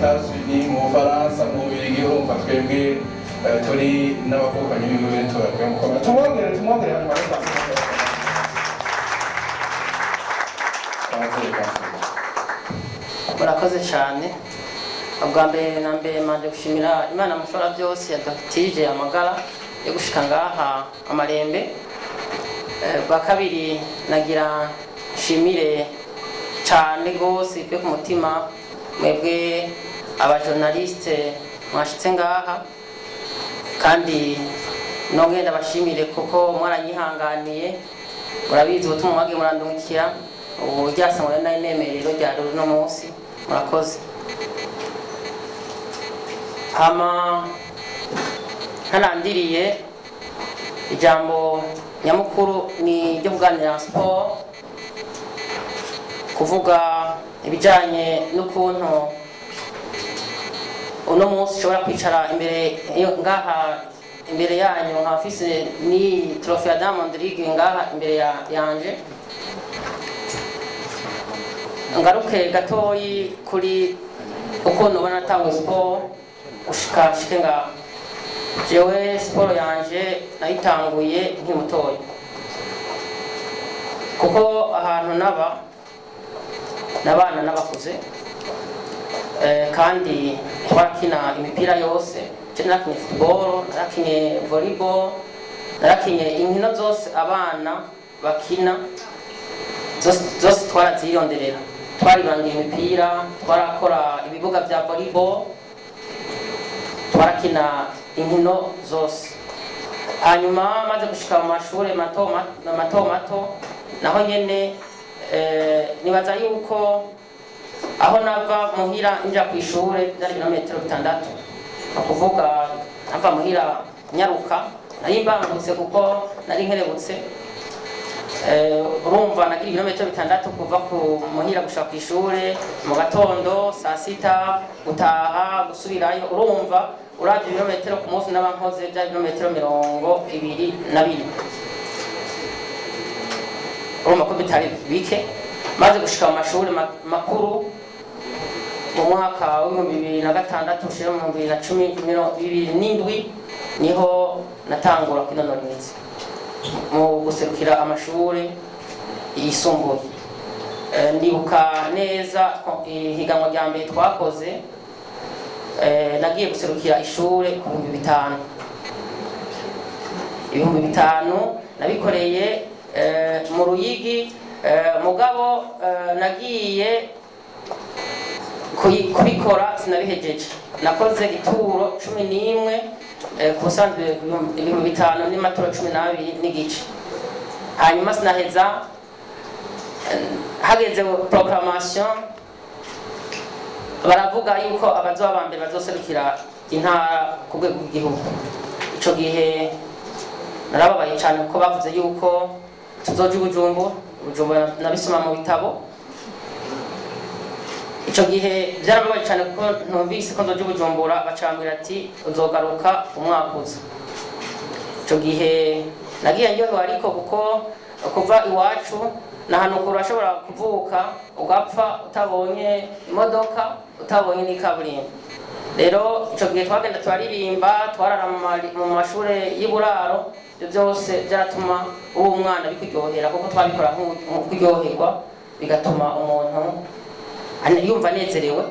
États-Unis mu Faransa mu Bubiligi urumva twebwe turi n'abavukanyi b'ibihugu turabwe mu koma tumwongere hanyuma murakoze cyane. Ubwa mbere na mbere manje gushimira Imana mushobora byose yadutije amagara yo gushika ngaha amarembe. Bwa kabiri nagira shimire cyane gose byo ku mutima mwebwe abajournaliste mwashitse ngaha, kandi nongenda bashimire kuko mwaranyihanganiye, murabizi ubutumwa mwage murandungikira ubu ryasamwe nemerero rya no munsi. Murakoze. Hama hanandiriye ijambo nyamukuru ni ryo kuganira sport, kuvuga ibijanye n'ukuntu uno munsi ushobora kwicara imbere ngaha imbere yanyu hafise ni trophy ya Diamond League ngaha imbere yanje. Ngaruke gatoyi kuri ukuntu ubona natangwe sport ushike ngaha. Jewe sport yanje nayitanguye nk'imutoyi, kuko ahantu n'abana n'abakuze, kandi twakina imipira yose. Narakinye football, narakinye volleyball, narakinye inkino zose abana bakina zose twarazironderera. Twaribangiye imipira, twarakora ibibuga bya volleyball, twarakina inkino zose. Hanyuma maze gushika mu mashuri mato naho nyene nibaza yuko aho nava muhira nja ku ishure byari kilometero 6, akuvuga ava muhira nyaruka nayimbangutse kuko nari nkerebutse. Urumva nagira kilometero 6 kuva ku muhira gushaka ku ishure mu gatondo saa 6 gutaha gusubirayo. Urumva uravye kilometero ku munsi n'abankoze bya kilometero 22. Urumva ko bitari bike. Maze gushika mu mashuri makuru mu mwaka wa 2006 ushira mu 2017 niho natangura kwinonora imitsi mu guserukira amashuri yisumbuye. Ndibuka neza higanwa rya mbere twakoze, nagiye guserukira ishure ku 5,000 nabikoreye mu Ruyigi. Mugabo nagiye kubikora sinabihejeje, nakoze ituro 11 kusanzwe 5,000 n'imaturo 12 n'igice. Hanyuma sinaheza, hageze proclamation baravuga yuko abazoba bambere bazoserukira intara ku rwego rw'igihugu. Ico gihe narababaye cyane kuko bavuze yuko tuzoja Bujumbura nabisoma mu bitabo. Ico gihe byarababaye cyane kuko ntumvise ko nzoja Bujumbura, bacambira ati uzogaruka umwaka uza. Ico gihe nagiye njyohewe, ariko kuko kuva iwacu nahantu urashobora kuvuka ugapfa utabonye imodoka, utabonye n'ikaburimbo. Rero ico gihe twagenda twaririmba, twarara mu mashure y'uburaro. Byose byaratuma uwo mwana bikuryohera, kuko twabikora kuryoherwa, bigatuma umuntu yumva anezerewe.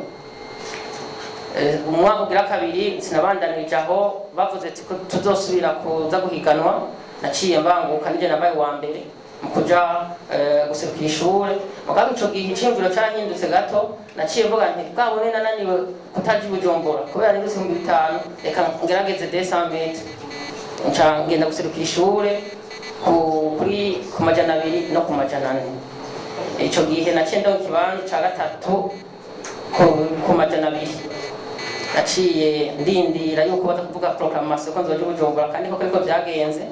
Umwaka ugira kabiri sinabandanije aho, bavuze ati tuzosubira kuza guhiganwa. Naciye mbanguka nije nabaye wa mbere mu kuja guserukira ishure. Mugabo ico gihe iciyumviro carahindutse gato, naciye mvuga nti bwabone nananiwe kutaja Bujumbura kubera ni 5,000, reka ngerageze 200 metres ngenda guserukira ishure ku 200 no ku 400. Ico gihe naciye ndo kibanza ca gatatu ku 200. Naciye ndindira yuko baza kuvuga proclamation ko nzoja Bujumbura, kandi koko ariko byagenze.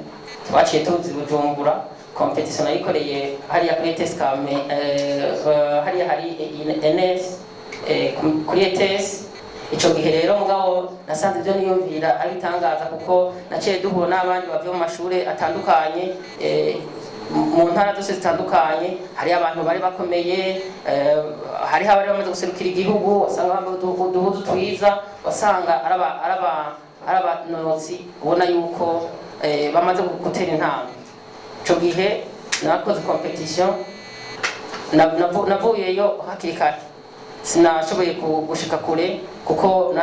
Twaciye tuzi Bujumbura, competition nayikoreye hariya kuri Teskame, hariya hari NS kuri ETS. Ico gihe rero mugabo nasanze byo niyumvira abitangaza, kuko naciye duhura n'abandi bavuye mu mashure atandukanye mu ntara zose zitandukanye hari abantu bari bakomeye, hari abari bamaze guserukira igihugu, wasanga bambaye uduhuzu twiza, wasanga arabanonotsi ubona yuko bamaze gutera intambwe. Ico gihe nakoze competition, navuyeyo hakiri kare, sinashoboye gushika kure kuko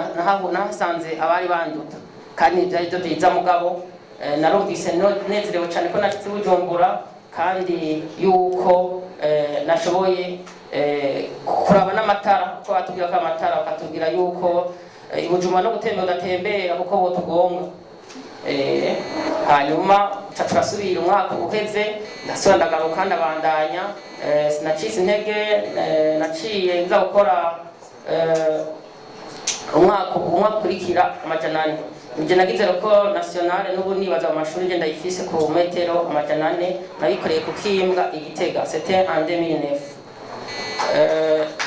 nahasanze abari banduta, kandi byari byo byiza mugabo narumvise nezerewe cyane ko nashitse Bujumbura, kandi yuko nashoboye kuraba n'amatara, ko batubwira ko amatara bakatubwira yuko Bujumbura no gutembera udatembera kuko botugonga. Hanyuma turasubira umwaka uheze, ndasubira ndagaruka ndabandanya, sinacitse intege, naciye nza gukora umwaka ukurikira amajana ane. Nje nagize ko nationale n'ubu nibaza mu mashuri nje ndayifise ku metero amajana ane, nabikoreye ku Kimbwa Igitega, c'était en 2009.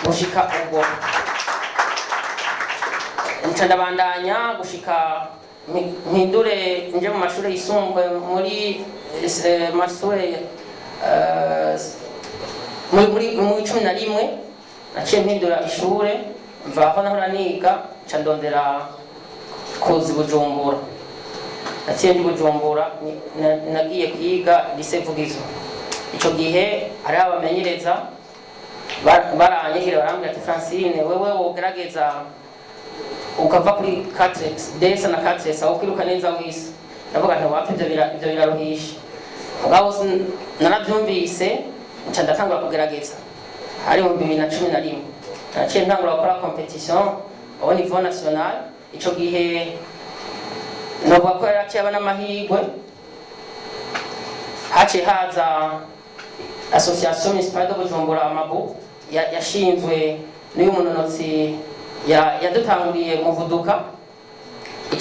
Gushika ubwo ndabandanya gushika mpindure nje mu mashuri yisumbuye muri muri 11 naciye mpindura ishure, mvaho nahora niga ca ndondera kuzi Bujumbura. Naciye ndi Bujumbura, nagiye kwiga lycée Vugizo. Ico gihe hari abamenyereza baranyegera barambwira ati Francine, wewe wogerageza ukava kuri 4 na 4 aho kwiruka neza wese. Ndavuga nti wapi ibyo biraruhisha. Mugabo narabyumvise nca ndatangura kugerageza. Hari mu 2011 naciye ntangura gukora competition au niveau national. Ico gihe novuga ko yaraciye abana amahirwe, haciye haza association municipale de Bujumbura Amabu yashinzwe n'uyu munonotsi yadutanguriye muvuduka,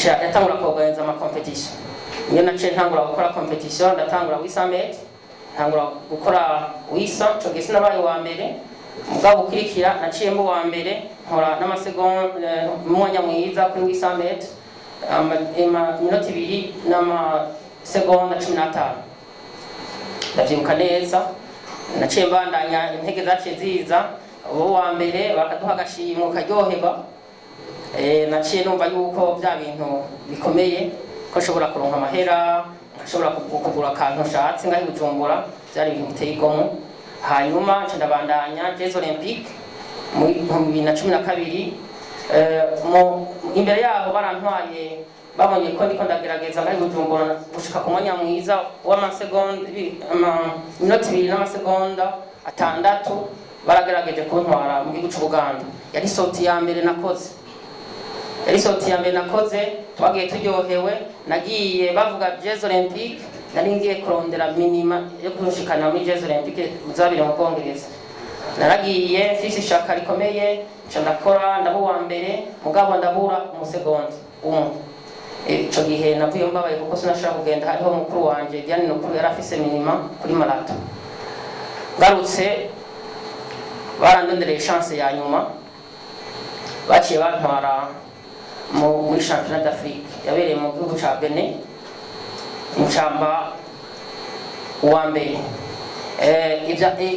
yatangura kuorganiza ama competition. Niyo naciye ntangura gukora competition, ndatangura 800 m, ntangura gukora 800, ico gihe sinabaye wa mbere, mugabo ukurikira naciye mbo wa mbere, nkora n'amasegonda mwanya mwiza kuri 800 m, minota 2 n'amasegonda 15. Ndavyibuka neza, naciye mbandanya, intege zaciye ziza, uwo wa mbere bakaduha agashimwe karyoherwa. Naciye numva yuko bya bintu bikomeye, ko nshobora kuronka amahera, nshobora kugura akantu nshatse ngaho Bujumbura, byari ibintu biteye igomwe. Hanyuma nca ndabandanya Jeux Olympiques mu 2012. Imbere yaho barantwaye, babonye ko ndiko ndagerageza ngaho Bujumbura gushika ku mwanya mwiza w'amasegonda minota 2 n'amasegonda 6, baragerageje kuntwara mu gihugu cy'Ubuganda. Yari sorti ya mbere nakoze, twagiye turyohewe. Nagiye bavuga Jeux Olympiques, nari ngiye kurondera minima yo kushikana muri Jeux Olympiques zabiri mu Bwongereza. Naragiye mfise ishaka rikomeye, nca ndakora ndabo wa mbere, mugabo ndabura umusegonda umwe. Ico gihe navuye mbabaye kuko sinashaka kugenda, hariho mukuru wanje Diane Nukuru yari afise minima kuri marato. Garutse barandondereye chance ya nyuma, baciye bantwara muri championnat d'Afrique yabereye mu gihugu ca Benin, incamba uwa mbere.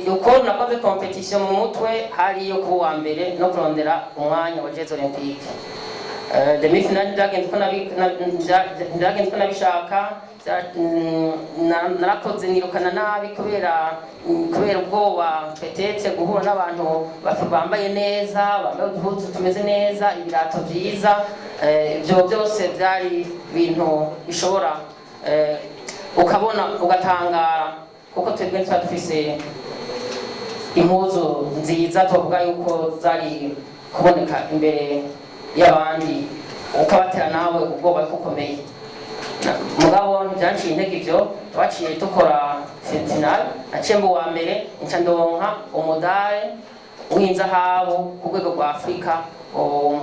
Uko nakoze competition mu mutwe hari yo kuba uwa mbere no kurondera umwanya wa Jeux Olympiques. Demi-finale ndagenze ko nabishaka, narakoze nirukana nabi kubera ubwoba, petetse guhura n'abantu bambaye neza, bambaye uduhuzu tumeze neza, ibirato byiza. Ibyo byose byari ibintu bishobora ukabona ugatangara, kuko twebwe tuba dufise impuzu nziza tuvuga yuko zari kuboneka imbere y'abandi, ukabatera nawe ubwoba bukomeye. Mugabo byanciye intege ibyo, twaciye dukora final, naciye mbo wa mbere, nca ndonka umudari w'inzahabu ku rwego rwa Afrika.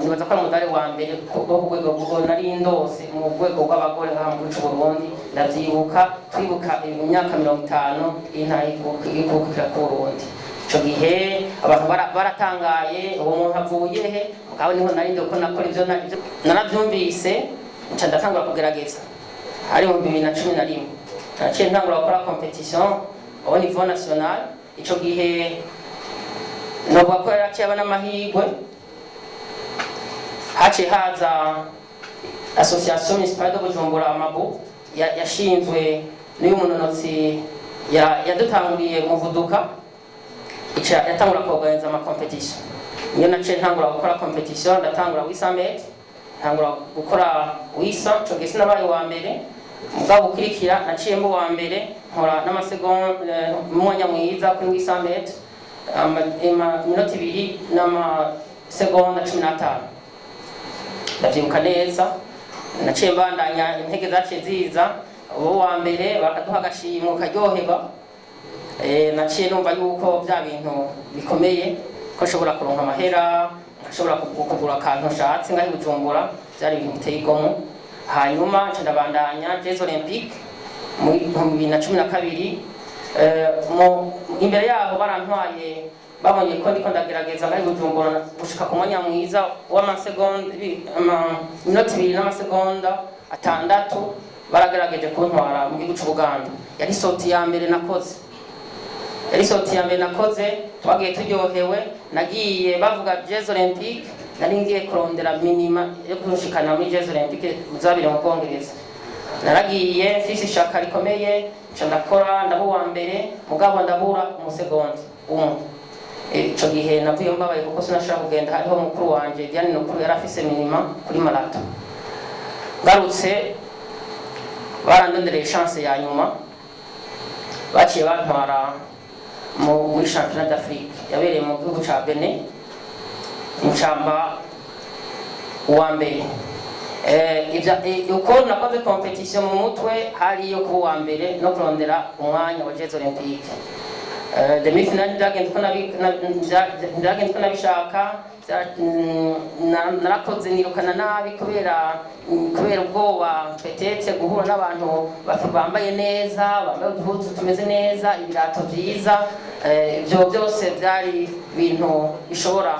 Nibaza ko ari umudari wa mbere ku rwego rwo nari ndose mu rwego rw'abagore ngaha mu gihugu Burundi. Ndavyibuka, twibuka imyaka 50 intayikukira ku Burundi. Ico gihe abantu baratangaye, uwo muntu avuye he? Mugabo niho nari ndiko nakora ivyo naravyumvise, nca ndatangura kugerageza. Hari mu 2011 naciye ntangura gukora competition, au niveau national. Ico gihe novuga ko yaraciye abana amahirwe, haciye haza association municipale de Bujumbura Amabu yashinzwe n'uyu munonotsi yadutanguriye muvuduka, yatangura kuorganiza ama competition. Niyo naciye ntangura gukora competition, ndatangura 800 metres, ntangura gukora wisa, ico gihe sinabaye wa mbere, mugabo ukurikira naciye mbo wa mbere, nkora n'amasegonda mwanya mwiza kuri 800 metres, minota 2 n'amasegonda 15. Ndavyibuka neza, naciye mbandanya intege zaciye ziza, uwo wa mbere bakaduha agashimwe karyoherwa. Naciye numva yuko bya bintu bikomeye, ko nshobora kuronka amahera, nshobora kugura akantu nshatse ngaho Bujumbura, byari ibintu biteye igomwe. Hanyuma nca ndabandanya Jeux Olympiques mu 2012. Imbere yaho barantwaye, babonye ko ndiko ndagerageza ngaho Bujumbura gushika ku mwanya mwiza w'amasegonda minota 2 n'amasegonda 6, baragerageje kuntwara mu gihugu cy'Ubuganda. Yari soti ya mbere nakoze, twagiye turyohewe, nagiye bavuga Jeux Olympiques, nari ngiye kurondera minima yo kurushikana muri Jeux Olympiques zabire mu Bwongereza. Naragiye mfise ishaka rikomeye, nca ndakora ndabuwa mbere, mugabo ndabura umusegonda umwe. Ico gihe navuye mbabaye kuko sinashaka kugenda, hariho mukuru wanje Diane Nukuru yari afise minima kuri marato. Ngarutse barandondereye chance ya nyuma, baciye bantwara muri championnat d'Afrique yabereye mu gihugu ca Benin, incamba uwa mbere. Uko nakoze competition mu mutwe hari yo kuba uwa mbere no kurondera umwanya wa Jeux Olympiques. Demi-finale ndagenze ko nabishaka, narakoze nirukana nabi kubera ubwoba, petete guhura n'abantu bambaye neza, bambaye uduhuzu tumeze neza, ibirato byiza. Ibyo byose byari bintu bishobora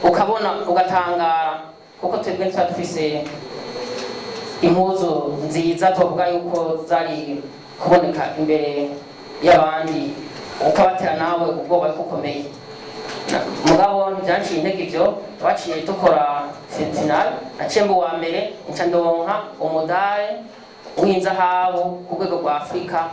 ukabona ugatangara, kuko twebwe tuba dufise impuzu nziza tuvuga yuko zari kuboneka imbere y'abandi, ukabatera nawe ubwoba bukomeye. Mugabo ntibyanciye intege ibyo, twaciye dukora final, naciye mbo wa mbere, nca ndonka umudari w'inzahabu ku rwego rwa Afrika.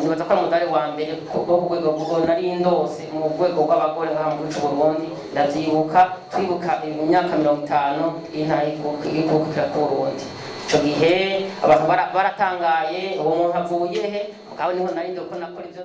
Nibaza ko ari umudari wa mbere ku rwego rwo nari ndose mu rwego rw'abagore nka mu gihugu Burundi. Ndavyibuka, twibuka imyaka 50 y'intayikukira ku Burundi. Ico gihe abantu baratangaye, uwo muntu avuye he? Mugabo niho nari ndiko nakora ivyo